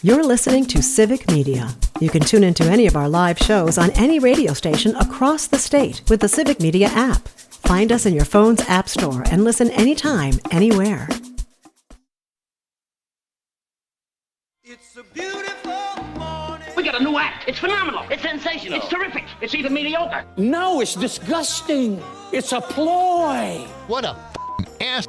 You're listening to Civic Media. You can tune into any of our live shows on any radio station across the state with the Civic Media app. Find us in your phone's app store and listen anytime, anywhere. It's a beautiful morning. We got a new act. It's phenomenal. It's sensational. It's terrific. It's even mediocre. No, it's disgusting. It's a ploy. What a ass.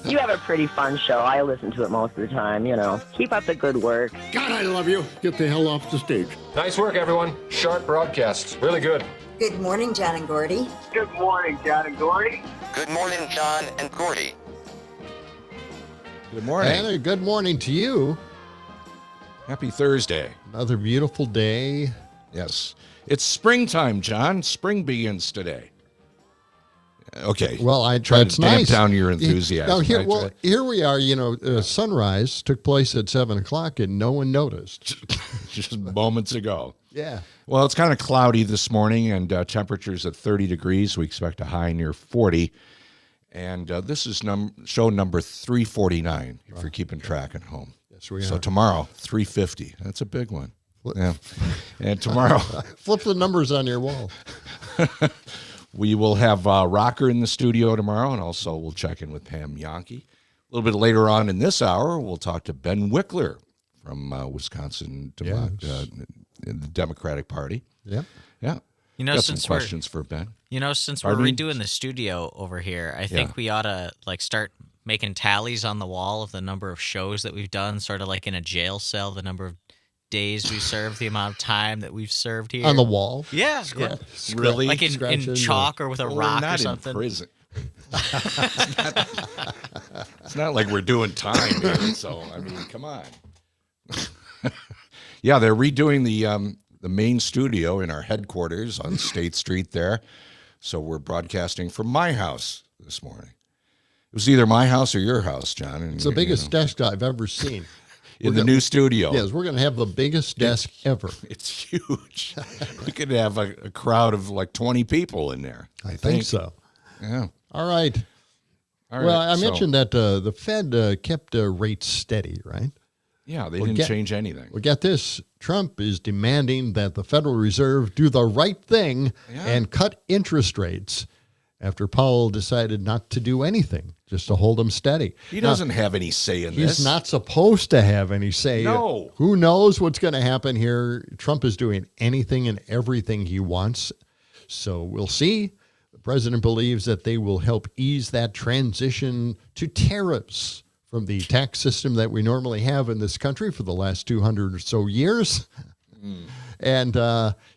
You have a pretty fun show. I listen to it most of the time, you know. Keep up the good work. God, I love you. Get the hell off the stage. Nice work, everyone. Sharp broadcast. Really good. Good morning, John and Gordy. Good morning, John and Gordy. Good morning, John and Gordy. Good morning. And good morning to you. Happy Thursday. Another beautiful day. Yes. It's springtime, John. Spring begins today. Okay. Well, I try to damp nice. down your enthusiasm. Now, here we are. You know, sunrise took place at 7:00, and no one noticed. Just moments ago. Yeah. Well, it's kind of cloudy this morning, and temperatures at 30 degrees. We expect a high near 40. And this is show number 349, if you're keeping track at home. Yes, we are. So tomorrow, 350. That's a big one. Yeah. And tomorrow. Flip the numbers on your wall. We will have Rocker in the studio tomorrow, and also we'll check in with Pam Yankee. A little bit later on in this hour, we'll talk to Ben Wikler from Wisconsin, in the Democratic Party. Yeah. Yeah. You know, got some questions for Ben. You know, since we're redoing the studio over here, I think we ought to start making tallies on the wall of the number of shows that we've done, sort of like in a jail cell, the number of days we served, the amount of time that we've served here. On the wall? Yeah. Really? Like in chalk or with a rock or something. We're not in prison. It's not like we're doing time here, so, I mean, come on. Yeah, they're redoing the main studio in our headquarters on State Street there, so we're broadcasting from my house this morning. It was either my house or your house, John. And, it's the biggest desk I've ever seen. In the new studio. Yes, we're going to have the biggest desk ever. It's huge. We could have a crowd of like 20 people in there. I think so. Yeah. All right. Well, I mentioned that the Fed kept rates steady, right? Yeah, they didn't change anything. Well, get this. Trump is demanding that the Federal Reserve do the right thing and cut interest rates after Powell decided not to do anything, just to hold them steady. He doesn't have any say in this. He's not supposed to have any say. No. Who knows what's going to happen here? Trump is doing anything and everything he wants. So we'll see. The president believes that they will help ease that transition to tariffs from the tax system that we normally have in this country for the last 200 or so years. And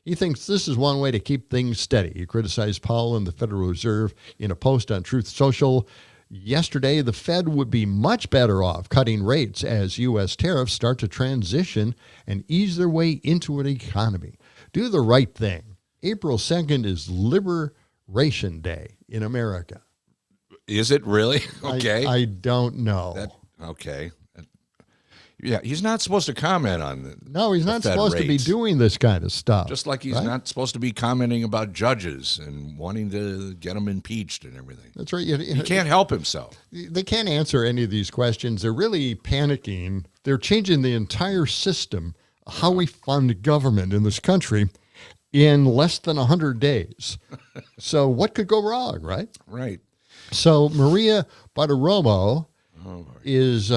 he thinks this is one way to keep things steady. He criticized Powell and the Federal Reserve in a post on Truth Social. Yesterday, the Fed would be much better off cutting rates as U.S. tariffs start to transition and ease their way into an economy. Do the right thing. April 2nd is Liberation Day in America. Is it really? Okay. I don't know. Okay. Yeah, he's not supposed to comment on the No, he's not supposed to be doing this kind of stuff. Just like he's not supposed to be commenting about judges and wanting to get them impeached and everything. That's right. He can't help himself. They can't answer any of these questions. They're really panicking. They're changing the entire system, how we fund government in this country, in less than 100 days. So what could go wrong, right? Right. So Maria Bartiromo is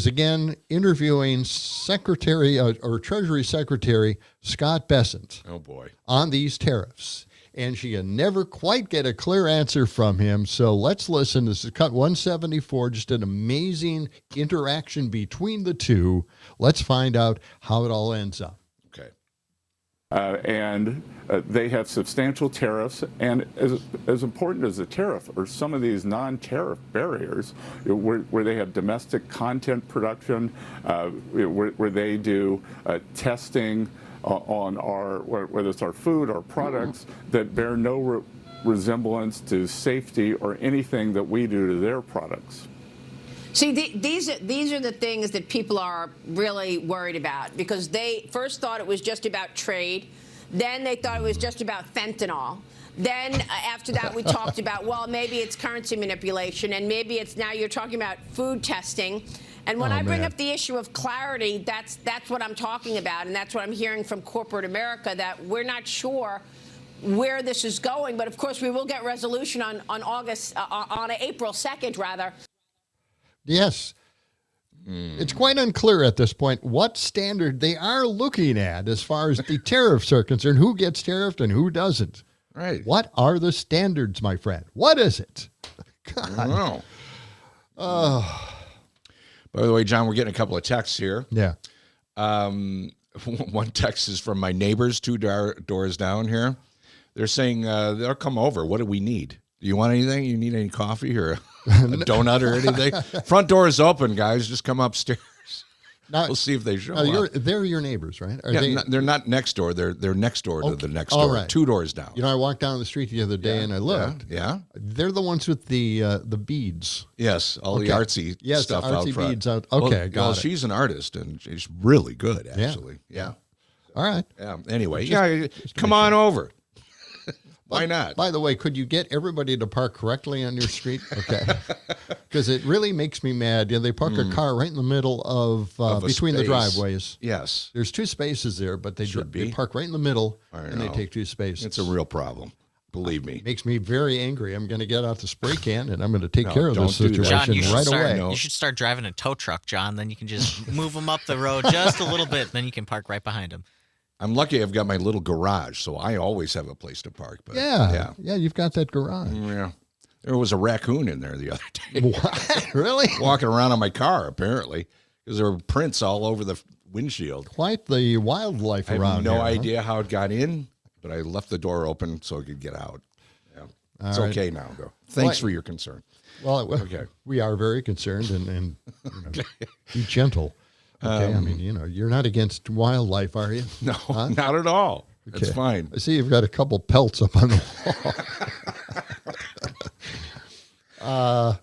again interviewing Secretary or Treasury Secretary Scott Bessent. Oh boy, on these tariffs, and she can never quite get a clear answer from him. So let's listen. This is cut 174. Just an amazing interaction between the two. Let's find out how it all ends up. Okay. And they have substantial tariffs, and as important as the tariff are some of these non-tariff barriers where they have domestic content production, where they do testing on our, whether it's our food or products that bear no resemblance to safety or anything that we do to their products. See, these are the things that people are really worried about, because they first thought it was just about trade. Then they thought it was just about fentanyl. Then after that, we talked about, well, maybe it's currency manipulation, and maybe it's now you're talking about food testing. And when I bring up the issue of clarity, that's what I'm talking about, and that's what I'm hearing from corporate America, that we're not sure where this is going. But of course, we will get resolution on April 2nd, rather. Yes. It's quite unclear at this point what standard they are looking at as far as the tariffs are concerned. Who gets tariffed and who doesn't? Right. What are the standards, my friend? What is it? God. I don't know. By the way, John, we're getting a couple of texts here. Yeah. One text is from my neighbors 2 doors down here. They're saying they'll come over. What do we need? Do you want anything? You need any coffee or a donut or anything? Front door is open, guys. Just come upstairs. We'll see if they show up. They're your neighbors, right? They're not next door. They're next door to the next door. Right. 2 doors down. You know, I walked down the street the other day and I looked. Yeah. They're the ones with the beads. Yes, all the artsy stuff the artsy out front. beads out. Okay, got it. She's an artist and she's really good, actually. Yeah. All right. Yeah. Anyway, come on over. Why not? By the way, could you get everybody to park correctly on your street? Okay. Because it really makes me mad. They park a car right in the middle of between the driveways. Yes. There's 2 spaces there, but they park right in the middle, and they take 2 spaces. It's a real problem. Believe me. Makes me very angry. I'm going to get out the spray can, and I'm going to take care of this situation away. You should start driving a tow truck, John. Then you can just move them up the road just a little bit, then you can park right behind them. I'm lucky I've got my little garage, so I always have a place to park. But yeah, you've got that garage. Yeah. There was a raccoon in there the other day. What? Really? Walking around on my car, apparently, because there were prints all over the windshield. Quite the wildlife around here. I have no idea how it got in, but I left the door open so it could get out. Yeah. It's okay now, though. Thanks for your concern. Well, we are very concerned, and be gentle. Okay, I mean, you're not against wildlife, are you? No, not at all. Okay. It's fine. I see you've got a couple pelts up on the wall.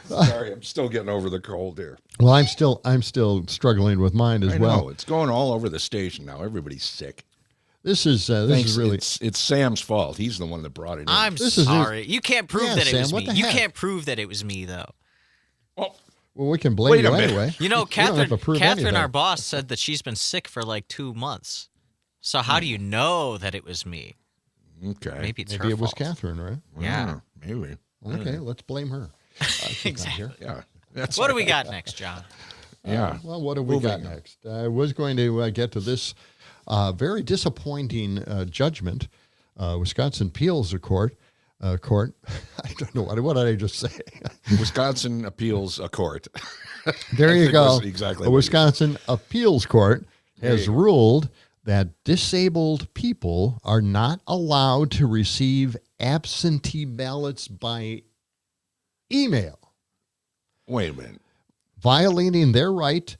Sorry, I'm still getting over the cold here. Well, I'm still struggling with mine as well. I know. It's going all over the station now. Everybody's sick. This is really it's Sam's fault. He's the one that brought it in. I'm sorry. You can't prove that it was me. You can't prove that it was me, though. Well, we can blame you anyway. You know, Catherine, our boss, said that she's been sick for like 2 months. So how do you know that it was me? Okay. Maybe it's her Maybe it was fault. Catherine, right? Yeah. Maybe. Okay, let's blame her. Exactly. Yeah. What do we got next, John? Yeah. Well, what do we got next? I was going to get to this very disappointing judgment. Wisconsin appeals court. I don't know what did I just say. Wisconsin appeals a court. There you go. Exactly. The Wisconsin appeals court has ruled that disabled people are not allowed to receive absentee ballots by email. Wait a minute. Violating their right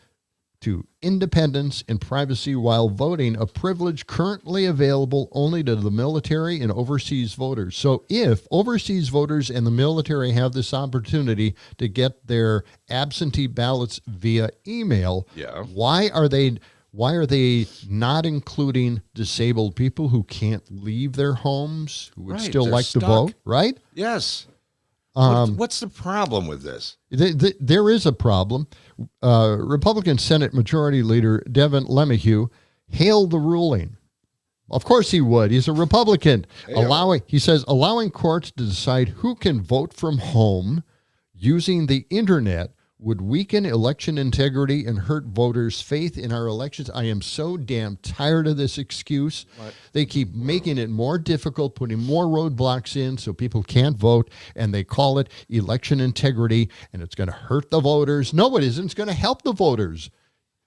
to independence and privacy while voting, a privilege currently available only to the military and overseas voters. So if overseas voters and the military have this opportunity to get their absentee ballots via email, why are they not including disabled people who can't leave their homes, who would still like to vote, right? Yes. What's the problem with this? There is a problem. Republican Senate Majority Leader Devin LeMahieu hailed the ruling. Of course he would. He's a Republican. He says allowing courts to decide who can vote from home using the internet would weaken election integrity and hurt voters' faith in our elections. I am so damn tired of this excuse. What? They keep making it more difficult, putting more roadblocks in so people can't vote, and they call it election integrity, and it's going to hurt the voters. No, it isn't. It's going to help the voters.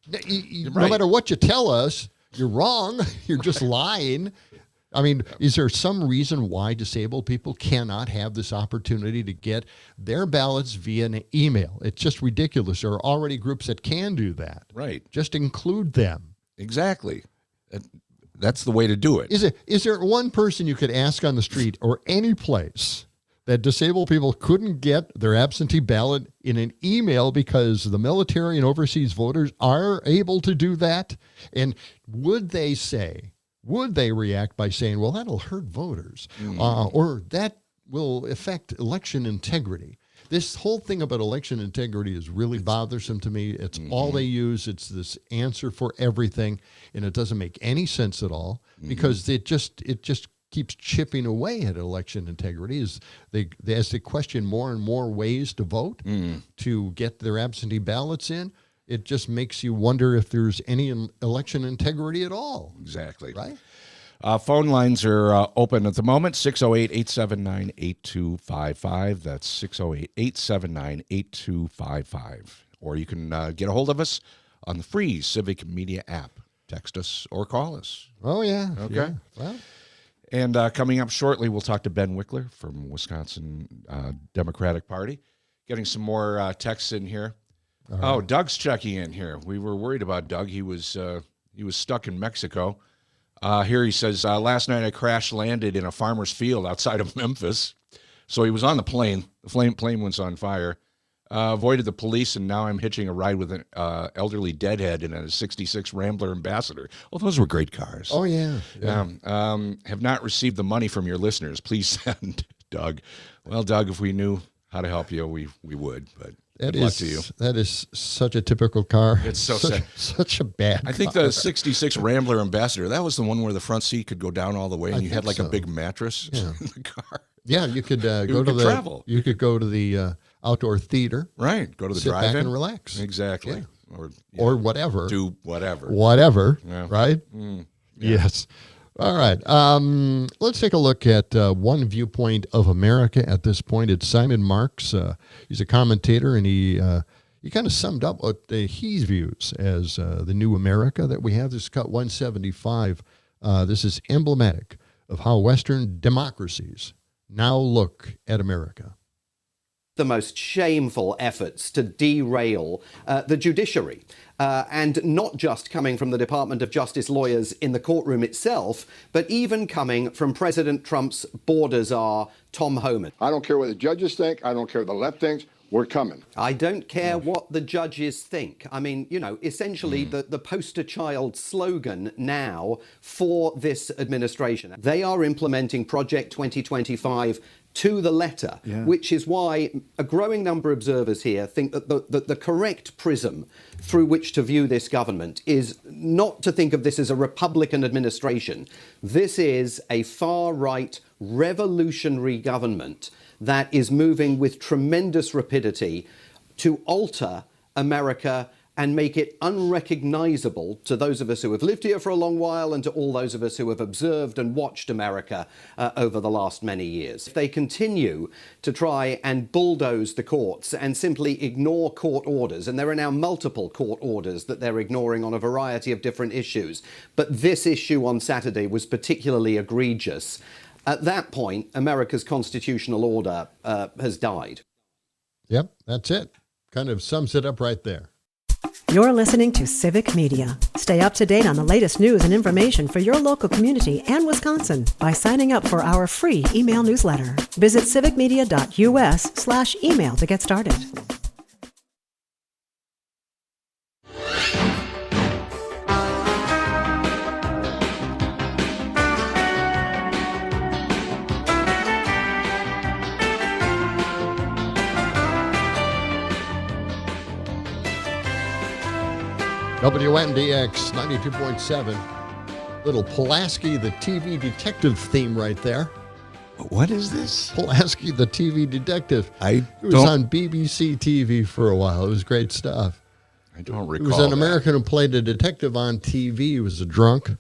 No matter what you tell us, you're wrong. You're just lying. I mean, is there some reason why disabled people cannot have this opportunity to get their ballots via an email? It's just ridiculous. There are already groups that can do that. Right. Just include them. Exactly. That's the way to do it. Is there one person you could ask on the street or any place that disabled people couldn't get their absentee ballot in an email because the military and overseas voters are able to do that? And would they react by saying, well, that'll hurt voters, or that will affect election integrity? This whole thing about election integrity is really bothersome to me. It's all they use. It's this answer for everything, and it doesn't make any sense at all because it just keeps chipping away at election integrity as they question more and more ways to vote to get their absentee ballots in. It just makes you wonder if there's any election integrity at all. Exactly. Right? Phone lines are open at the moment, 608-879-8255. That's 608-879-8255. Or you can get a hold of us on the free Civic Media app. Text us or call us. Oh, yeah. Okay. Yeah. Well. And coming up shortly, we'll talk to Ben Wikler from Wisconsin Democratic Party. Getting some more texts in here. Right. Oh, Doug's checking in here. We were worried about Doug. He was stuck in Mexico. Here he says, last night I crash-landed in a farmer's field outside of Memphis. So he was on the plane. The plane was on fire. Avoided the police, and now I'm hitching a ride with an elderly deadhead in a 66 Rambler Ambassador. Well, those were great cars. Oh, yeah. Have not received the money from your listeners. Please send, Doug. Well, Doug, if we knew how to help you, we would, but good luck to you. That is such a typical car. It's so sad. Such a bad I think the 66 Rambler Ambassador, that was the one where the front seat could go down all the way and you had like a big mattress in the car. Yeah, you could travel. You could go to the outdoor theater. Right. Go to the sit drive-in. back and relax. Exactly. Yeah. Or whatever. Do whatever. Whatever. Yeah. Right? Yeah. Yes. All right. Let's take a look at one viewpoint of America at this point. It's Simon Marks. He's a commentator, and he kind of summed up what he views as the new America that we have. This is cut 175. This is emblematic of how Western democracies now look at America. The most shameful efforts to derail the judiciary. And not just coming from the Department of Justice lawyers in the courtroom itself, but even coming from President Trump's border czar, Tom Homan. I don't care what the judges think. I don't care what the left thinks. We're coming. I don't care what the judges think. I mean, essentially the poster child slogan now for this administration. They are implementing Project 2025 to the letter, which is why a growing number of observers here think that the correct prism through which to view this government is not to think of this as a Republican administration. This is a far-right revolutionary government that is moving with tremendous rapidity to alter America and make it unrecognizable to those of us who have lived here for a long while and to all those of us who have observed and watched America over the last many years. If they continue to try and bulldoze the courts and simply ignore court orders, and there are now multiple court orders that they're ignoring on a variety of different issues, but this issue on Saturday was particularly egregious. At that point, America's constitutional order has died. Yep, that's it. Kind of sums it up right there. You're listening to Civic Media. Stay up to date on the latest news and information for your local community and Wisconsin by signing up for our free email newsletter. Visit civicmedia.us/email to get started. WMDX 92.7. Little Pulaski, the TV detective theme right there. What is this? Pulaski, the TV detective. It was on BBC TV for a while. It was great stuff. I don't recall. It was an American who played a detective on TV. He was a drunk.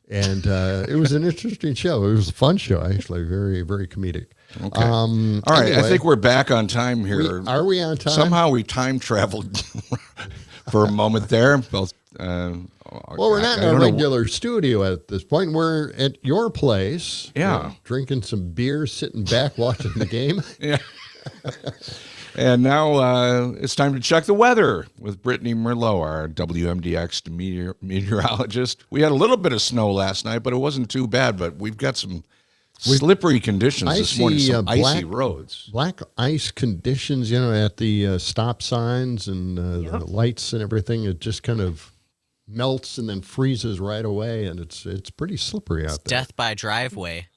And it was an interesting show. It was a fun show, actually. Very, very comedic. Okay. All right. Anyway, I think we're back on time here. Are we on time? Somehow we time traveled for a moment there. Well, we're not in a regular studio at this point. We're at your place. Yeah. Drinking some beer, sitting back, watching the game. Yeah. And now it's time to check the weather with Brittney Merlot, our WMDX meteorologist. We had a little bit of snow last night, but it wasn't too bad. But we've got some slippery conditions this morning, some icy roads. Black ice conditions, at the stop signs and the lights and everything. It just kind of melts and then freezes right away, and it's pretty slippery out there. Death by driveway.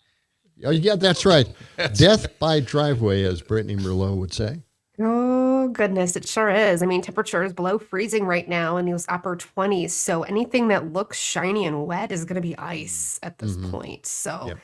Oh, yeah, that's right. Death by driveway, as Brittney Merlot would say. goodness, it sure is. I mean, temperature is below freezing right now in those upper 20s. So anything that looks shiny and wet is going to be ice at this point. So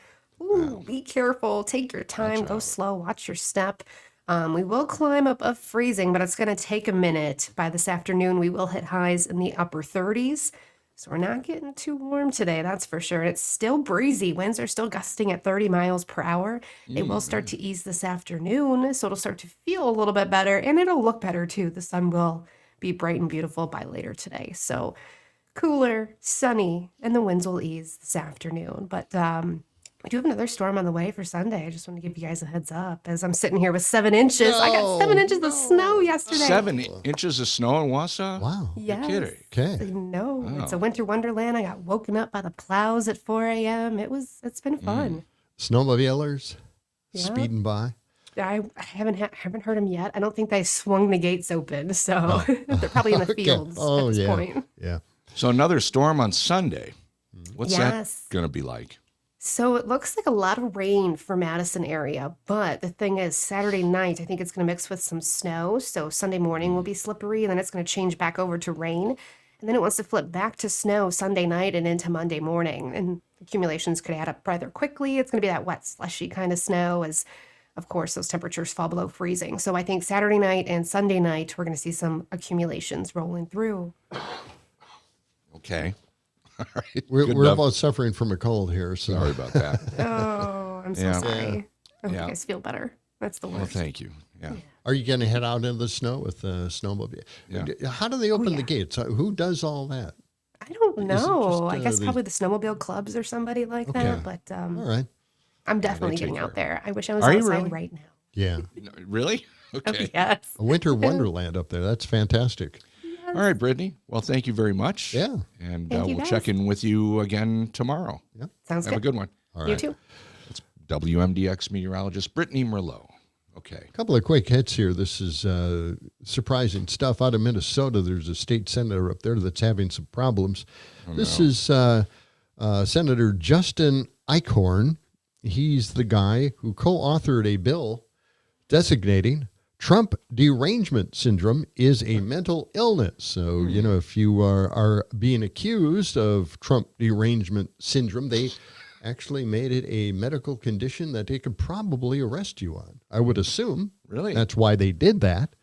be careful. Take your time. Go slow. Watch your step. We will climb above freezing, but it's going to take a minute. By this afternoon, we will hit highs in the upper 30s. So we're not getting too warm today, that's for sure. It's still breezy. Winds are still gusting at 30 miles per hour. They will start to ease this afternoon, so it'll start to feel a little bit better, and it'll look better too. The sun will be bright and beautiful by later today. So cooler, sunny, and the winds will ease this afternoon. But we do have another storm on the way for Sunday. I just want to give you guys a heads up as I'm sitting here with 7 inches. I got 7 inches of snow yesterday. 7 inches of snow in Wausau? Wow. Yes. You're kidding. Okay. No, it's Oh. a winter wonderland. I got woken up by the plows at 4 a.m. It's been fun. Snowmobilers Yeah. speeding by. I haven't heard them yet. I don't think they swung the gates open, so they're probably in the fields at this point. Yeah. So another storm on Sunday. What's Yes. that going to be like? So it looks like a lot of rain for Madison area, but the thing is Saturday night, I think it's going to mix with some snow. So Sunday morning will be slippery, and then it's going to change back over to rain. And then it wants to flip back to snow Sunday night and into Monday morning. And accumulations could add up rather quickly. It's going to be that wet, slushy kind of snow as, of course, those temperatures fall below freezing. So I think Saturday night and Sunday night, we're going to see some accumulations rolling through. Okay. All right. We're both suffering from a cold here. So. Sorry about that. Oh, I'm so Yeah. sorry. I hope Yeah. you guys feel better. That's the worst. Well, thank you. Yeah. Are you going to head out into the snow with the snowmobile? Yeah. How do they open the gates? Who does all that? I don't Is it know. just, I guess the- probably the snowmobile clubs or somebody like that. But All right. I'm definitely take getting out there. I wish I was Are you outside really? right now. Yeah. Really? Okay. Yes. A winter wonderland up there. That's fantastic. All right, Brittney. Well, thank you very much. Yeah. And Thank you, we'll guys. check in with you again tomorrow. Yeah. Sounds Have a good one. All You right. too. It's WMDX meteorologist Brittney Merlot. Okay. A couple of quick hits here. This is surprising stuff out of Minnesota. There's a state senator up there that's having some problems. This is Senator Justin Eichhorn. He's the guy who co-authored a bill designating Trump derangement syndrome is a mental illness. So, you know, if you are being accused of Trump derangement syndrome, they actually made it a medical condition that they could probably arrest you on. I would assume. Really? That's why they did that.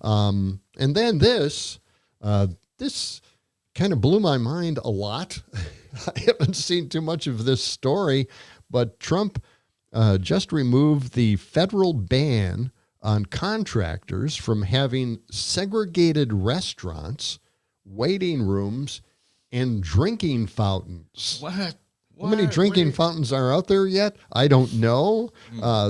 And then this kind of blew my mind a lot. I haven't seen too much of this story, but Trump just removed the federal ban on contractors from having segregated restaurants, waiting rooms, and drinking fountains. What? How many drinking fountains are out there yet? I don't know.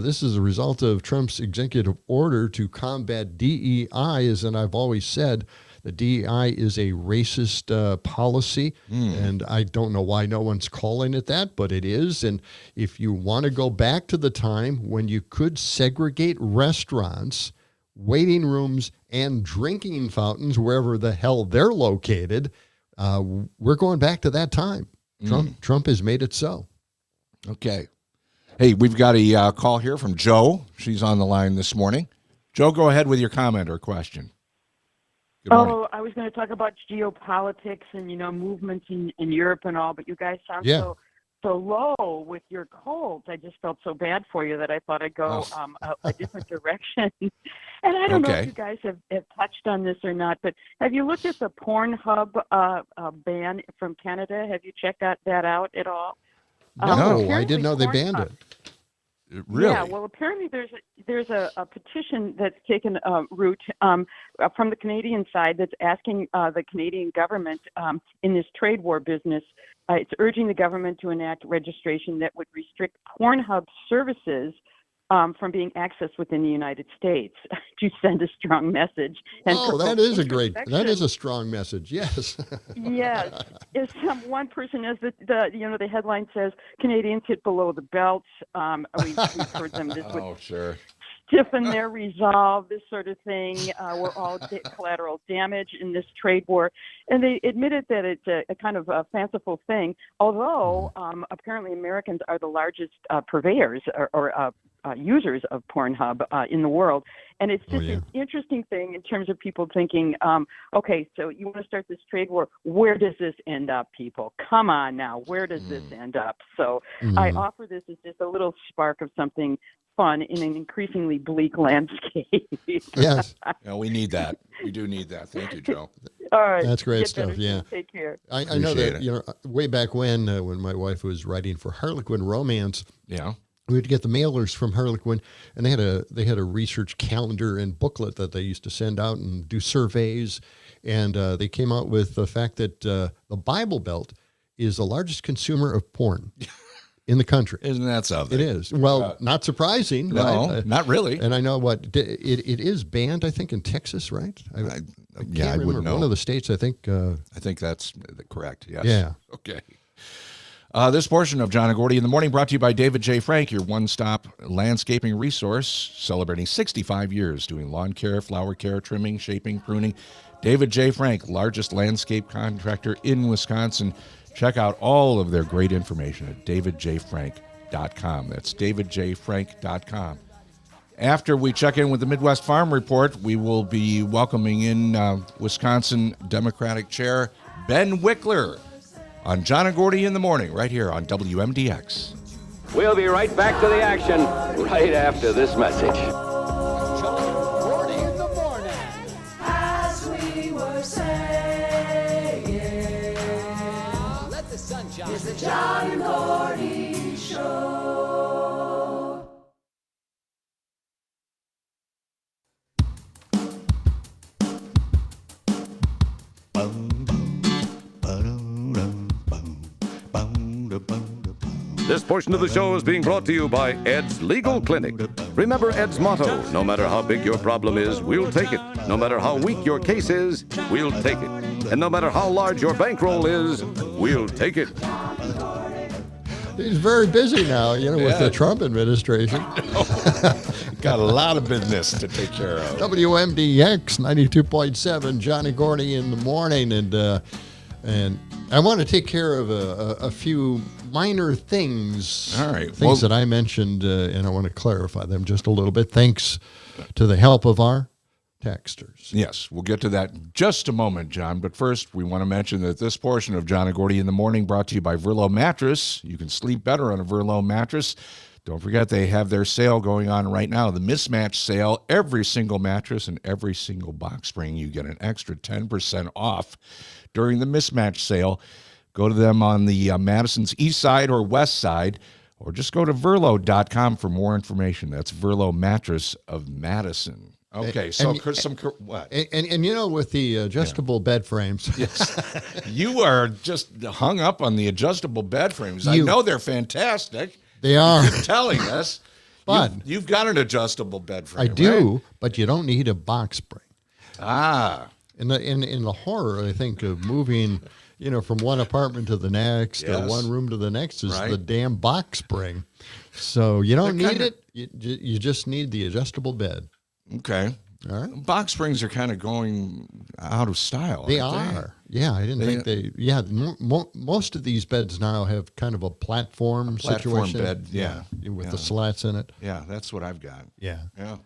This is a result of Trump's executive order to combat DEI, as I've always said. The DEI is a racist policy, and I don't know why no one's calling it that, but it is. And if you want to go back to the time when you could segregate restaurants, waiting rooms, and drinking fountains wherever the hell they're located, we're going back to that time. Trump has made it so. Okay. Hey, we've got a call here from Joe. She's on the line this morning. Joe, go ahead with your comment or question. Good morning. I was going to talk about geopolitics and, movements in Europe and all, but you guys sound so low with your colds. I just felt so bad for you that I thought I'd go a different direction. And I don't know if you guys have touched on this or not, but have you looked at the Pornhub ban from Canada? Have you checked that out at all? No, I didn't know they banned it. Really? Yeah, well, apparently there's a petition that's taken root from the Canadian side that's asking the Canadian government in this trade war business. It's urging the government to enact registration that would restrict Pornhub services from being accessed within the United States to send a strong message. And that is a strong message. Yes. Yes. As one person, as the headline says, Canadians hit below the belt. We've heard them this. Oh, sure. stiffen their resolve, this sort of thing. We're all collateral damage in this trade war. And they admitted that it's a kind of a fanciful thing, although apparently Americans are the largest purveyors or users of Pornhub in the world. And it's just an interesting thing in terms of people thinking, okay, so you want to start this trade war. Where does this end up, people? Come on now. Where does this end up? So I offer this as just a little spark of something fun in an increasingly bleak landscape. Yes. Yeah, we need that. We do need that. Thank you, Joe. All right. That's great stuff. Yeah. Take care. I know that, way back when my wife was writing for Harlequin Romance. Yeah. We would get the mailers from Harlequin, and they had a research calendar and booklet that they used to send out and do surveys. And they came out with the fact that the Bible Belt is the largest consumer of porn in the country. Isn't that something? It is. Well, not surprising. No, right? not really. And I know it is banned, I think, in Texas, right? I wouldn't know. One of the states, I think. I think that's correct, yes. Yeah. Okay. This portion of John and Gordy in the Morning brought to you by David J. Frank, your one-stop landscaping resource, celebrating 65 years doing lawn care, flower care, trimming, shaping, pruning. David J. Frank, largest landscape contractor in Wisconsin. Check out all of their great information at davidjfrank.com. That's davidjfrank.com. After we check in with the Midwest Farm Report, we will be welcoming in Wisconsin Democratic Chair Ben Wikler on John and Gordy in the Morning, right here on WMDX. We'll be right back to the action right after this message. Gordy in the morning. As we were saying, let the sun shine. It's the John and Gordy Show. This portion of the show is being brought to you by Ed's Legal Clinic. Remember Ed's motto, no matter how big your problem is, we'll take it. No matter how weak your case is, we'll take it. And no matter how large your bankroll is, we'll take it. He's very busy now, with the Trump administration. Got a lot of business to take care of. WMDX 92.7, John and Gordy in the Morning. And I want to take care of a few minor things. All right. Things that I mentioned, and I want to clarify them just a little bit. Thanks to the help of our texters. Yes, we'll get to that in just a moment, John. But first, we want to mention that this portion of John and Gordy in the Morning brought to you by Verlo Mattress. You can sleep better on a Verlo mattress. Don't forget they have their sale going on right now, the mismatch sale. Every single mattress and every single box spring, you get an extra 10% off during the mismatch sale. Go to them on the Madison's east side or west side, or just go to Verlo.com for more information. That's Verlo Mattress of Madison. Okay, what? And with the adjustable bed frames. Yes. You are just hung up on the adjustable bed frames. I know they're fantastic. They are. You keep telling us. But you've got an adjustable bed frame. I do, right? but you don't need a box spring. In the horror, I think, of moving, from one apartment to the next, or one room to the next, is the damn box spring. So you don't need it. You just need the adjustable bed. Okay. All right. Box springs are kind of going out of style. They are. Yeah, I didn't think they. Yeah, most of these beds now have kind of a platform situation. Bed. Yeah. With the slats in it. Yeah, that's what I've got. Yeah. Yeah.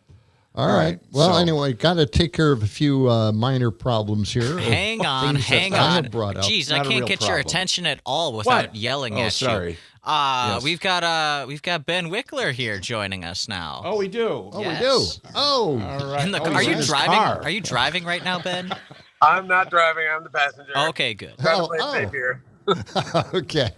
All right. Well, anyway, got to take care of a few minor problems here. Hang on. Jeez, I can't get your attention at all without yelling at sorry. you. Yes. We've got Ben Wikler here joining us now. Oh, we do. Oh, yes. We do. Oh, all right. Are you driving? Car. Are you driving right now, Ben? I'm not driving. I'm the passenger. Okay, good. Trying to play safe here. Okay.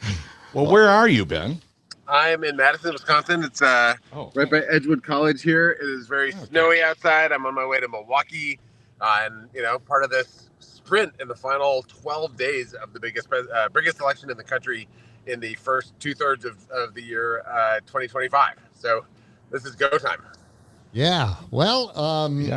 Well, where are you, Ben? I'm in Madison, Wisconsin. It's right by Edgewood College here. It is very snowy outside. I'm on my way to Milwaukee, and part of this sprint in the final 12 days of the biggest election in the country in the first 2/3 of the year 2025. So this is go time. Yeah, well,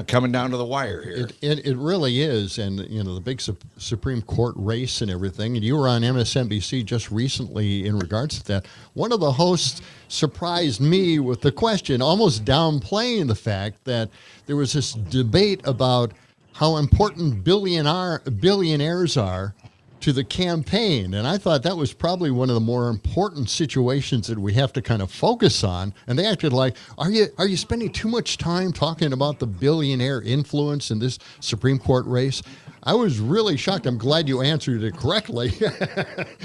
coming down to the wire here. It really is, and the big Supreme Court race and everything. And you were on MSNBC just recently in regards to that. One of the hosts surprised me with the question, almost downplaying the fact that there was this debate about how important billionaires are to the campaign. And I thought that was probably one of the more important situations that we have to kind of focus on. And they acted like, are you spending too much time talking about the billionaire influence in this Supreme Court race? I was really shocked. I'm glad you answered it correctly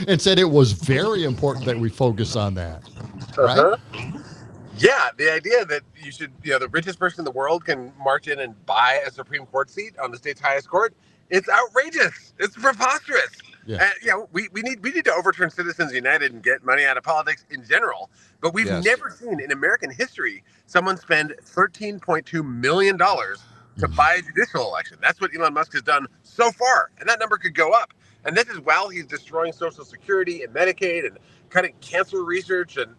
and said it was very important that we focus on that. Right? Yeah, the idea that you should, the richest person in the world can march in and buy a Supreme Court seat on the state's highest court, it's outrageous. It's preposterous. Yeah. We need to overturn Citizens United and get money out of politics in general. But we've never seen in American history someone spend $13.2 million to buy a judicial election. That's what Elon Musk has done so far. And that number could go up. And this is while he's destroying Social Security and Medicaid and cutting cancer research and,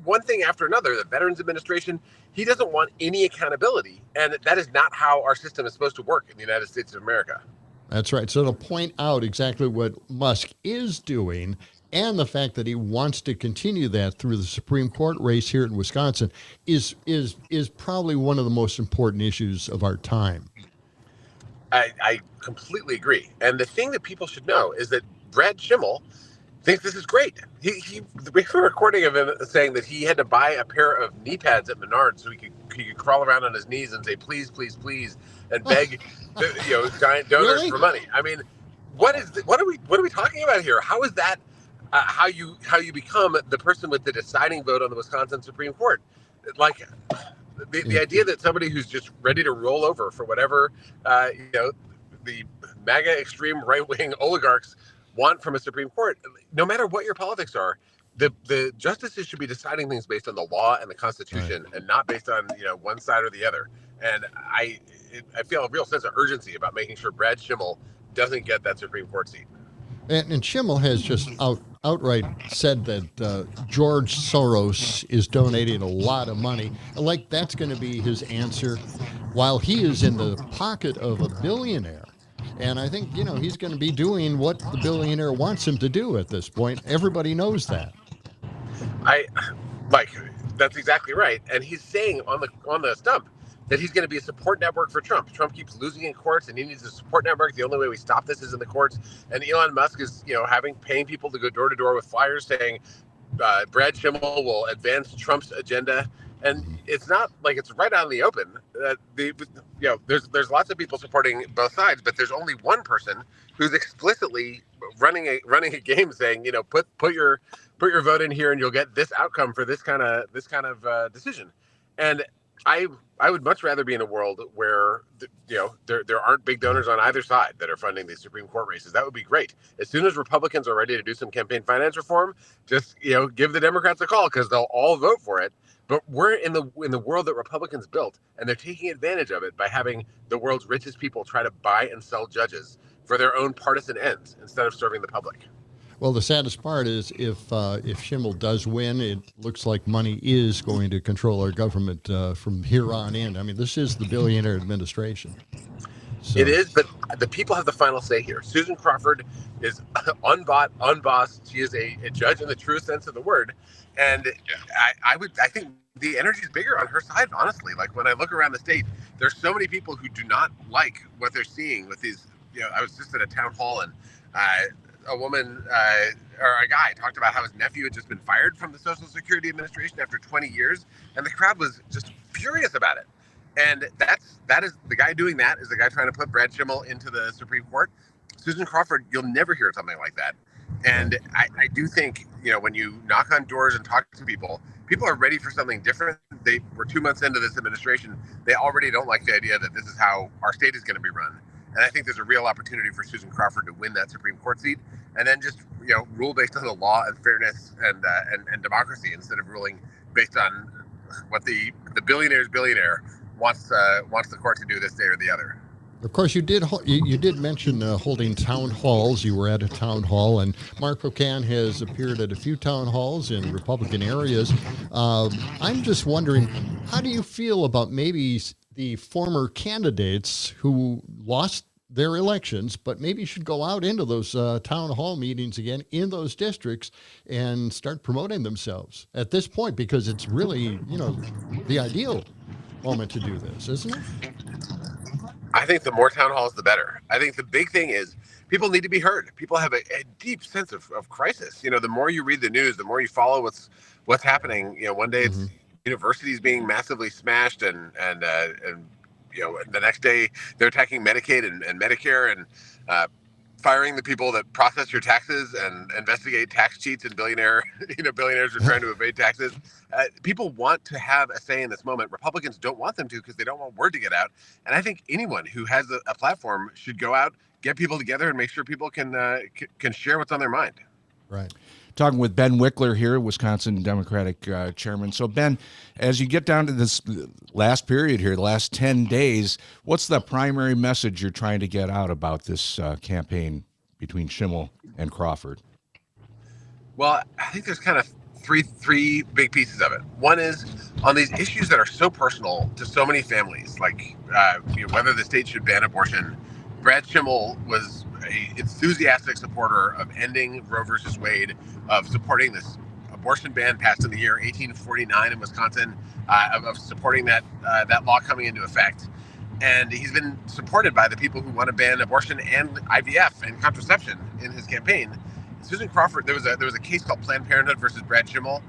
one thing after another, the Veterans Administration, he doesn't want any accountability. And that is not how our system is supposed to work in the United States of America. That's right. So to point out exactly what Musk is doing and the fact that he wants to continue that through the Supreme Court race here in Wisconsin is probably one of the most important issues of our time. I completely agree. And the thing that people should know is that Brad Schimel thinks this is great. We have a recording of him saying that he had to buy a pair of knee pads at Menards so he could crawl around on his knees and say, please, please, please, and beg giant donors for money. I mean, what are we talking about here? How is that how you become the person with the deciding vote on the Wisconsin Supreme Court? Like the idea that somebody who's just ready to roll over for whatever the MAGA extreme right-wing oligarchs want from a Supreme Court, no matter what your politics are, the justices should be deciding things based on the law and the Constitution, and not based on one side or the other. And I feel a real sense of urgency about making sure Brad Schimel doesn't get that Supreme Court seat. And Schimel has just outright said that George Soros is donating a lot of money. Like that's going to be his answer while he is in the pocket of a billionaire. And I think, he's going to be doing what the billionaire wants him to do at this point. Everybody knows that. That's exactly right. And he's saying on the stump that he's going to be a support network for Trump. Trump keeps losing in courts and he needs a support network. The only way we stop this is in the courts. And Elon Musk is, paying people to go door to door with flyers saying Brad Schimel will advance Trump's agenda. And it's not like it's right out in the open. There's lots of people supporting both sides, but there's only one person who's explicitly running a game saying, put your vote in here and you'll get this outcome for this kind of decision. And I would much rather be in a world where there aren't big donors on either side that are funding these Supreme Court races. That would be great. As soon as Republicans are ready to do some campaign finance reform, just give the Democrats a call because they'll all vote for it. But we're in the world that Republicans built, and they're taking advantage of it by having the world's richest people try to buy and sell judges for their own partisan ends instead of serving the public. Well, the saddest part is if Schimel does win, it looks like money is going to control our government from here on in. I mean, this is the billionaire administration. So. It is, but the people have the final say here. Susan Crawford is unbought, unbossed. She is a judge in the truest sense of the word. And I think the energy is bigger on her side, honestly. Like when I look around the state, there's so many people who do not like what they're seeing with these. I was just at a town hall and a woman or a guy talked about how his nephew had just been fired from the Social Security Administration after 20 years. And the crowd was just furious about it. And that is the guy doing that is the guy trying to put Brad Schimel into the Supreme Court. Susan Crawford, you'll never hear something like that. And I do think, when you knock on doors and talk to people are ready for something different. They were 2 months into this administration. They already don't like the idea that this is how our state is going to be run. And I think there's a real opportunity for Susan Crawford to win that Supreme Court seat and then just, rule based on the law and fairness and democracy instead of ruling based on what the billionaire's billionaire wants the court to do this day or the other. Of course, you did mention holding town halls. You were at a town hall, and Mark Pocan has appeared at a few town halls in Republican areas. I'm just wondering, how do you feel about maybe the former candidates who lost their elections, but maybe should go out into those town hall meetings again in those districts and start promoting themselves at this point, because it's really, the ideal moment to do this, isn't it? I think the more town halls, the better. I think the big thing is people need to be heard. People have a deep sense of crisis. The more you read the news, the more you follow what's happening. One day it's universities being massively smashed, and the next day they're attacking Medicaid and Medicare, and firing the people that process your taxes and investigate tax cheats, and billionaires are trying to evade taxes. People want to have a say in this moment. Republicans don't want them to, because they don't want word to get out. And I think anyone who has a platform should go out, get people together, and make sure people can share what's on their mind. Right. Talking with Ben Wikler here, Wisconsin Democratic chairman. So, Ben, as you get down to this last period here, the last 10 days, what's the primary message you're trying to get out about this campaign between Schimel and Crawford? Well, I think there's kind of three big pieces of it. One is on these issues that are so personal to so many families, like whether the state should ban abortion. Brad Schimel was an enthusiastic supporter of ending Roe versus Wade, of supporting this abortion ban passed in the year 1849 in Wisconsin, of supporting that law coming into effect. And he's been supported by the people who want to ban abortion and IVF and contraception in his campaign. Susan Crawford, there was a case called Planned Parenthood versus Brad Schimel.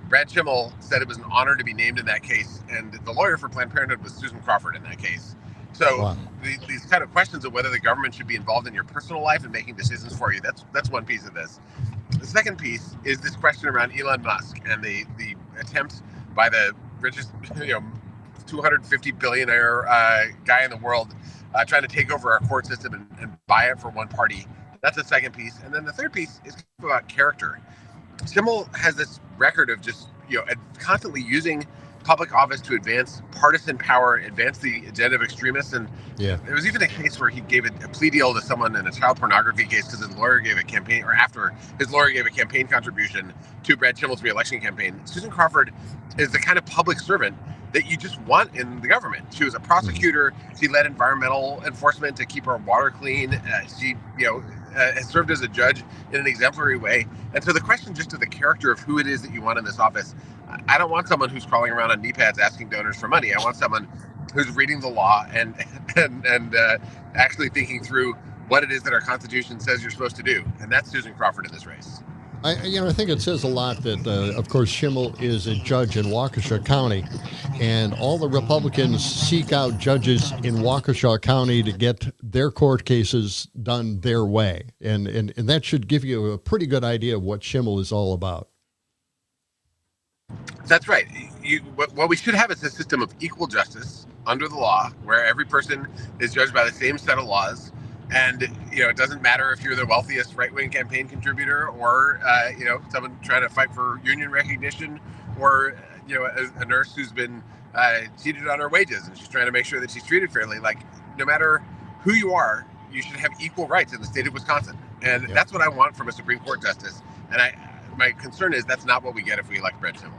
Brad Schimel said it was an honor to be named in that case, and the lawyer for Planned Parenthood was Susan Crawford in that case. So wow. These kind of questions of whether the government should be involved in your personal life and making decisions for you, that's one piece of this. The second piece is this question around Elon Musk and the attempt by the richest, 250 billionaire guy in the world trying to take over our court system and buy it for one party. That's the second piece. And then the third piece is about character. Schimel has this record of just, constantly using public office to advance partisan power, advance the agenda of extremists. And there was even a case where he gave a plea deal to someone in a child pornography case because his lawyer gave a campaign, or after his lawyer gave a campaign contribution to Brad Schimmel's re-election campaign. Susan Crawford is the kind of public servant that you just want in the government. She was a prosecutor. She led environmental enforcement to keep our water clean. She, has served as a judge in an exemplary way. And so the question just of the character of who it is that you want in this office, I don't want someone who's crawling around on knee pads asking donors for money. I want someone who's reading the law and actually thinking through what it is that our Constitution says you're supposed to do. And that's Susan Crawford in this race. I think it says a lot that, of course, Schimel is a judge in Waukesha County, and all the Republicans seek out judges in Waukesha County to get their court cases done their way. And that should give you a pretty good idea of what Schimel is all about. That's right. What we should have is a system of equal justice under the law, where every person is judged by the same set of laws. And, it doesn't matter if you're the wealthiest right-wing campaign contributor or, someone trying to fight for union recognition, or, a nurse who's been cheated on her wages and she's trying to make sure that she's treated fairly. Like, no matter who you are, you should have equal rights in the state of Wisconsin. And that's what I want from a Supreme Court justice. And my concern is that's not what we get if we elect Brad Schimel.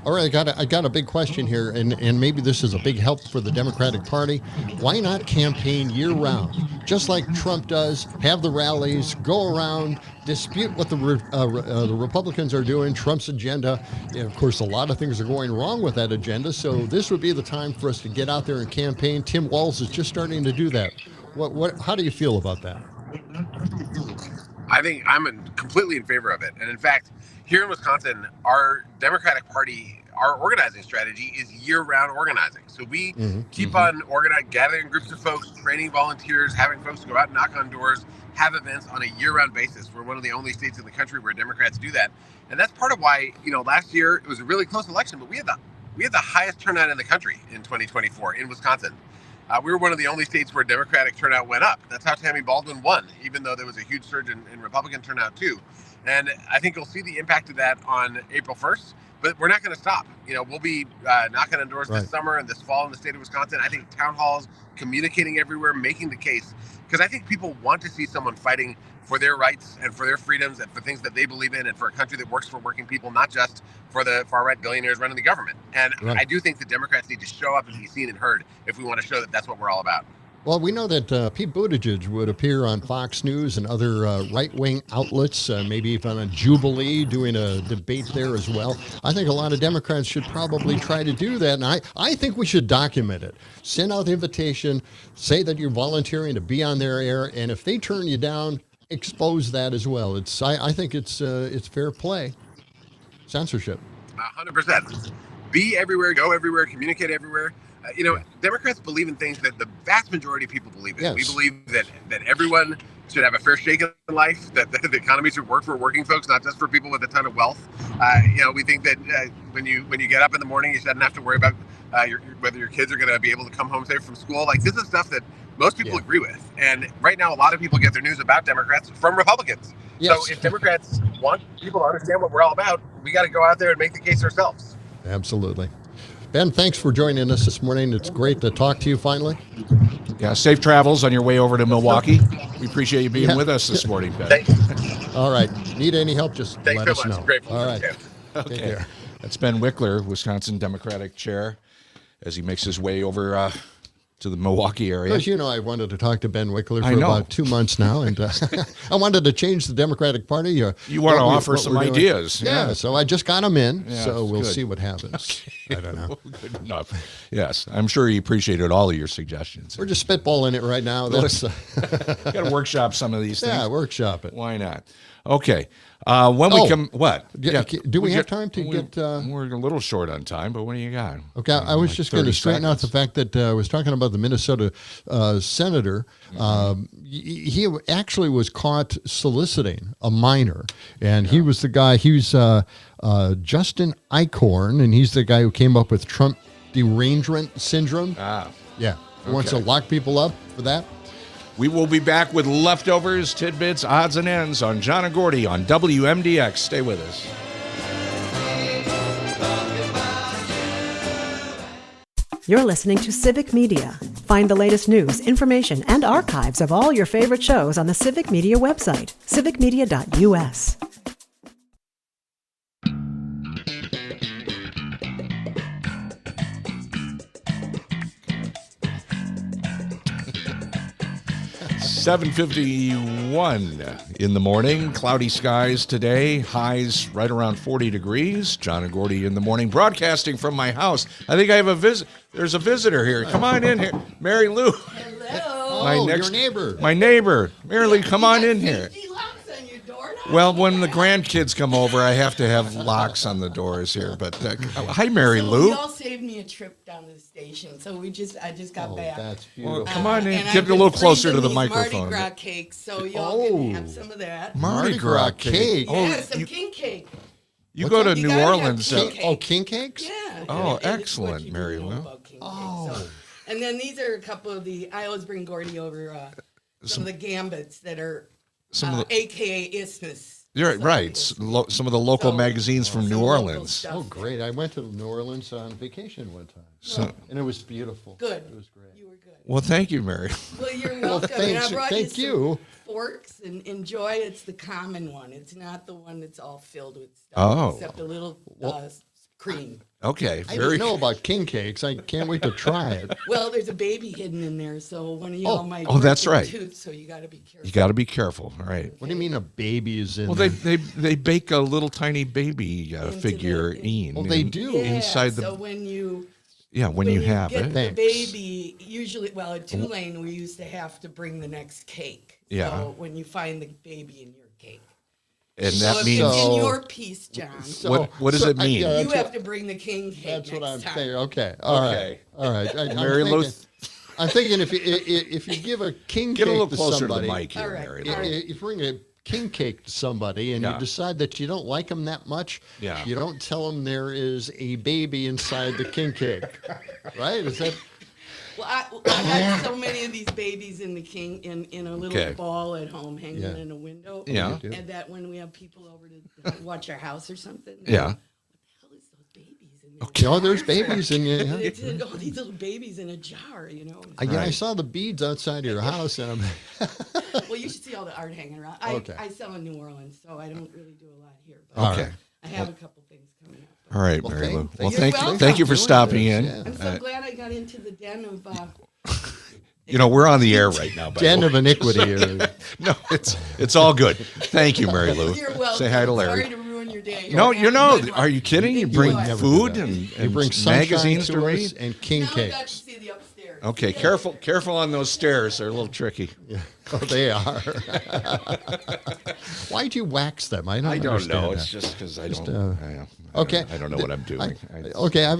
All right, I got a big question here, and maybe this is a big help for the Democratic Party. Why not campaign year-round? Just like Trump does, have the rallies, go around, dispute what the Republicans are doing, Trump's agenda. And of course, a lot of things are going wrong with that agenda, so this would be the time for us to get out there and campaign. Tim Walz is just starting to do that. How do you feel about that? I think I'm completely in favor of it. And in fact, here in Wisconsin, our Democratic Party, our organizing strategy is year-round organizing. So we keep on gathering groups of folks, training volunteers, having folks go out and knock on doors, have events on a year-round basis. We're one of the only states in the country where Democrats do that. And that's part of why, last year it was a really close election, but we had the highest turnout in the country in 2024 in Wisconsin. We were one of the only states where Democratic turnout went up. That's how Tammy Baldwin won, even though there was a huge surge in Republican turnout too. And I think you'll see the impact of that on April 1st. But we're not going to stop. We'll be knocking on doors this summer and this fall in the state of Wisconsin. I think town halls, communicating everywhere, making the case. Because I think people want to see someone fighting for their rights and for their freedoms and for things that they believe in and for a country that works for working people, not just for the far-right billionaires running the government. And I do think the Democrats need to show up and be seen and heard if we want to show that that's what we're all about. Well, we know that Pete Buttigieg would appear on Fox News and other right-wing outlets, maybe even on Jubilee, doing a debate there as well. I think a lot of Democrats should probably try to do that, and I think we should document it. Send out the invitation, say that you're volunteering to be on their air, and if they turn you down, expose that as well. I think it's fair play. Censorship. 100%. Be everywhere, go everywhere, communicate everywhere. Democrats believe in things that the vast majority of people believe in. Yes. We believe that everyone should have a fair shake in life, that the economy should work for working folks, not just for people with a ton of wealth. We think that when you get up in the morning, you shouldn't have to worry about whether your kids are going to be able to come home safe from school. Like, this is stuff that most people agree with. And right now, a lot of people get their news about Democrats from Republicans. Yes. So if Democrats want people to understand what we're all about, we got to go out there and make the case ourselves. Absolutely. Ben, thanks for joining us this morning. It's great to talk to you finally. Yeah, safe travels on your way over to Milwaukee. We appreciate you being with us this morning, Ben. Thanks. All right. Need any help, just let us know. Grateful. All right. Okay. Take care. That's Ben Wikler, Wisconsin Democratic Chair, as he makes his way over to the Milwaukee area. Because I wanted to talk to Ben Wikler for about 2 months now, and I wanted to change the Democratic Party. You want to offer some ideas. Yeah, so I just got him in, so we'll see what happens. Okay. I don't know. Good enough. Yes, I'm sure he appreciated all of your suggestions. We're just spitballing it right now. That's got to workshop some of these things. Yeah, workshop it. Why not? Okay. When we come, what? Do we have time to get? We're a little short on time, but what do you got? Okay, I was just going to straighten out the fact that I was talking about the Minnesota senator. He actually was caught soliciting a minor, and he was the guy. He's Justin Eichhorn, and he's the guy who came up with Trump derangement syndrome. Yeah, he wants to lock people up for that. We will be back with leftovers, tidbits, odds, and ends on John and Gordy on WMDX. Stay with us. You're listening to Civic Media. Find the latest news, information, and archives of all your favorite shows on the Civic Media website, civicmedia.us. $7:51 in the morning. Cloudy skies today. Highs right around 40 degrees. John and Gordy in the morning, broadcasting from my house. I think I have a visit. There's a visitor here. Come on in here, Mary Lou. Hello. Your neighbor. My neighbor, Mary Lou. Come on in here. Well, when the grandkids come over, I have to have locks on the doors here. But hi, Mary Lou. Y'all saved me a trip down to the station, so I just got back. That's beautiful. Well, come on in. Get a little closer to the microphone. Mardi Gras cakes, so y'all can have some of that. Mardi Gras cake. Yeah, some king cake. You go to New Orleans. King cakes? Yeah. Oh, excellent, Mary Lou. And then these are a couple of I always bring Gordy over some of the gambits that are AKA Isthmus. You're right. Some of the local magazines from New Orleans. Oh, great. I went to New Orleans on vacation one time. And it was beautiful. Good. It was great. You were good. Well, thank you, Mary. Well, you're welcome. Thanks. And I brought Thank you some forks and enjoy. It's the common one. It's not the one that's all filled with stuff, except a little cream. Okay. I didn't know about king cakes. I can't wait to try it. Well, there's a baby hidden in there, so one of y'all might that's right. tooth, so you got to be careful. You got to be careful. All right. What do you mean a baby is in? Well, they bake a little tiny baby figurine. Well, they do inside the. So when you have get it, the baby, usually, at Tulane, we used to have to bring the next cake. Yeah. So when you find the baby in your cake. And so that means it's in your piece, John. What does it mean? You have to bring the king cake. That's what I'm time. saying. Okay. All right. Mary Lou. I'm thinking if you give a king get cake a little to closer somebody, to the mic here, Mary Lou. If you bring a king cake to somebody and you decide that you don't like them that much, you don't tell them there is a baby inside the king cake, right? Is that? Well, I got so many of these babies in in a little ball at home hanging in a window. Yeah. And that when we have people over to watch our house or something. Yeah. What the hell is those babies in there? Okay. Oh, there's babies in you. And it's all these little babies in a jar, I saw the beads outside of your house, and Well, you should see all the art hanging around. I sell in New Orleans, so I don't really do a lot here. But I have a couple things coming up. All right, Mary Lou. Well, welcome. thank you for stopping in. I'm so glad I got into the den of. We're on the air right now. Den of iniquity. No, it's all good. Thank you, Mary Lou. You're welcome. Say hi to Larry. Sorry to ruin your day. No, are you kidding? You bring food and bring magazines to us read and king now I got to cakes. see the upstairs. Okay, careful on those stairs. They're a little tricky. Yeah. Oh, they are. Why'd you wax them? I don't know. That. It's just because I don't. I don't know what I'm doing.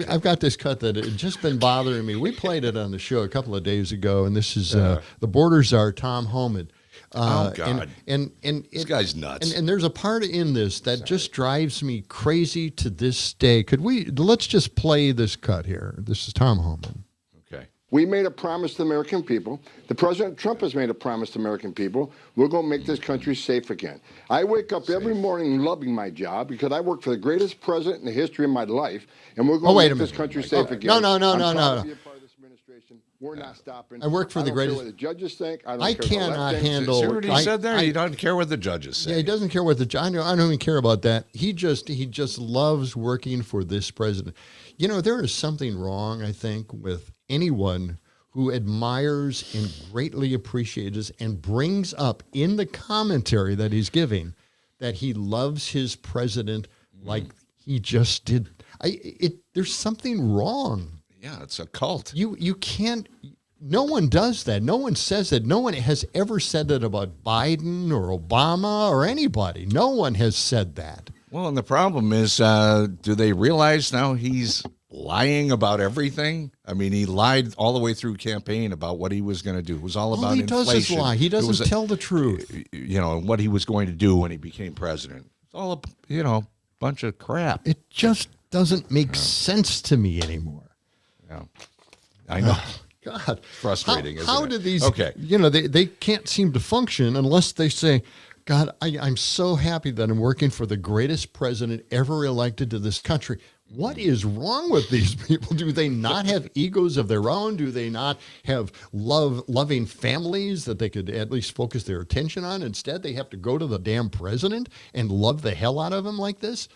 I've got this cut that had just been bothering me. We played it on the show a couple of days ago, and this is the Borders are Tom Homan. Oh God! And this guy's nuts. And there's a part in this that just drives me crazy to this day. Let's just play this cut here. This is Tom Homan. Okay. We made a promise to the American people. The President Trump has made a promise to American people. We're going to make this country safe again. I wake up every morning loving my job because I work for the greatest president in the history of my life, and we're going to make this country safe again. No. I'm proud to be a part of this administration. We're not stopping. I work for the greatest. I don't care what the judges think. I cannot handle. See what he said there? He doesn't care what the judges say. Yeah, he doesn't care what I don't even care about that. He just loves working for this president. There is something wrong, I think, with anyone who admires and greatly appreciates and brings up in the commentary that he's giving that he loves his president like he just did. There's something wrong. Yeah, it's a cult. You can't. No one does that. No one says that. No one has ever said that about Biden or Obama or anybody. No one has said that. Well, and the problem is, do they realize now he's lying about everything? I mean, he lied all the way through campaign about what he was going to do. It was all about inflation. All he does is lie. He doesn't tell the truth. What he was going to do when he became president. It's all a bunch of crap. It just doesn't make sense to me anymore. Yeah, I know. God, frustrating. How do these? Okay, they can't seem to function unless they say, "God, I'm so happy that I'm working for the greatest president ever elected to this country." What is wrong with these people? Do they not have egos of their own? Do they not have loving families that they could at least focus their attention on? Instead, they have to go to the damn president and love the hell out of him like this?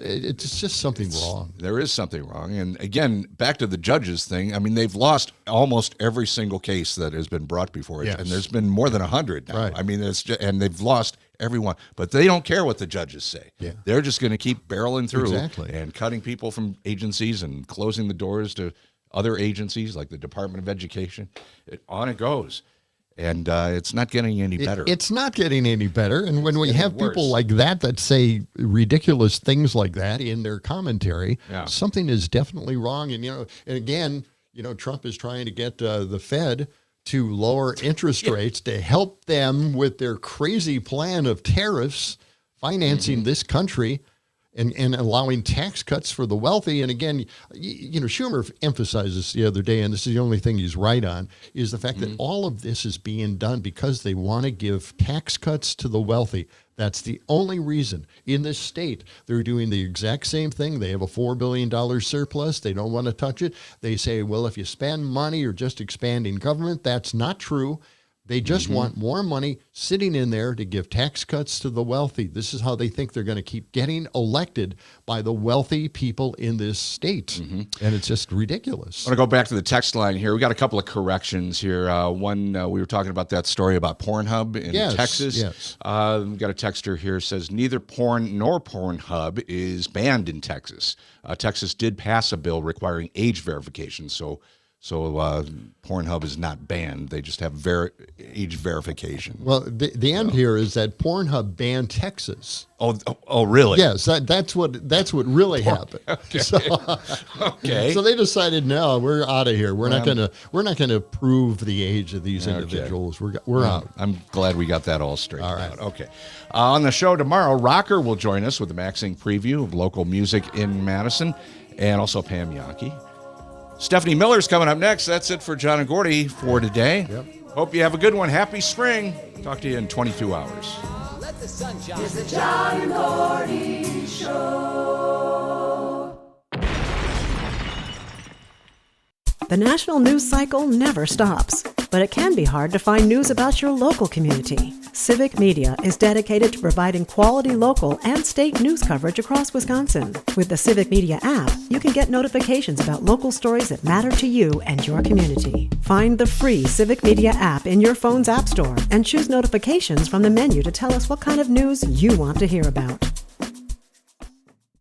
It's just something wrong. There is something wrong. And again, back to the judges thing. I mean, they've lost almost every single case that has been brought before it. Yes. And there's been more than 100 now. Right. I mean, and they've lost everyone. But they don't care what the judges say. Yeah. They're just going to keep barreling through and cutting people from agencies and closing the doors to other agencies like the Department of Education. On it goes. And it's not getting any better. It's not getting any better. And when we have people like that say ridiculous things like that in their commentary, something is definitely wrong. And, and again, Trump is trying to get the Fed to lower interest rates to help them with their crazy plan of tariffs, financing this country. And allowing tax cuts for the wealthy. And again, Schumer emphasizes the other day, and this is the only thing he's right on, is the fact that all of this is being done because they want to give tax cuts to the wealthy. That's the only reason. In this state, they're doing the exact same thing. They have a $4 billion surplus. They don't want to touch it. They say, well, if you spend money, you're just expanding government. That's not true. They just want more money sitting in there to give tax cuts to the wealthy. This is how they think they're going to keep getting elected by the wealthy people in this state. And it's just ridiculous. I want to go back to the text line here. We got a couple of corrections here. One, we were talking about that story about Pornhub in Texas. Yes. We got a texter here says neither porn nor Pornhub is banned in Texas. Texas did pass a bill requiring age verification, so Pornhub is not banned. They just have age verification. Well, the end here is that Pornhub banned Texas. Oh, really? Yes, that's what really happened. Okay. So they decided, no, we're out of here. We're not gonna prove the age of these individuals. We're out. I'm glad we got that all straightened out. Okay. On the show tomorrow, Rocker will join us with the Maxing preview of local music in Madison, and also Pam Yankee. Stephanie Miller's coming up next. That's it for John and Gordy for today. Hope you have a good one. Happy spring. Talk to you in 22 hours. Let the sun shine. It's the John and Gordy Show. The national news cycle never stops, but it can be hard to find news about your local community. Civic Media is dedicated to providing quality local and state news coverage across Wisconsin. With the Civic Media app, you can get notifications about local stories that matter to you and your community. Find the free Civic Media app in your phone's app store and choose notifications from the menu to tell us what kind of news you want to hear about.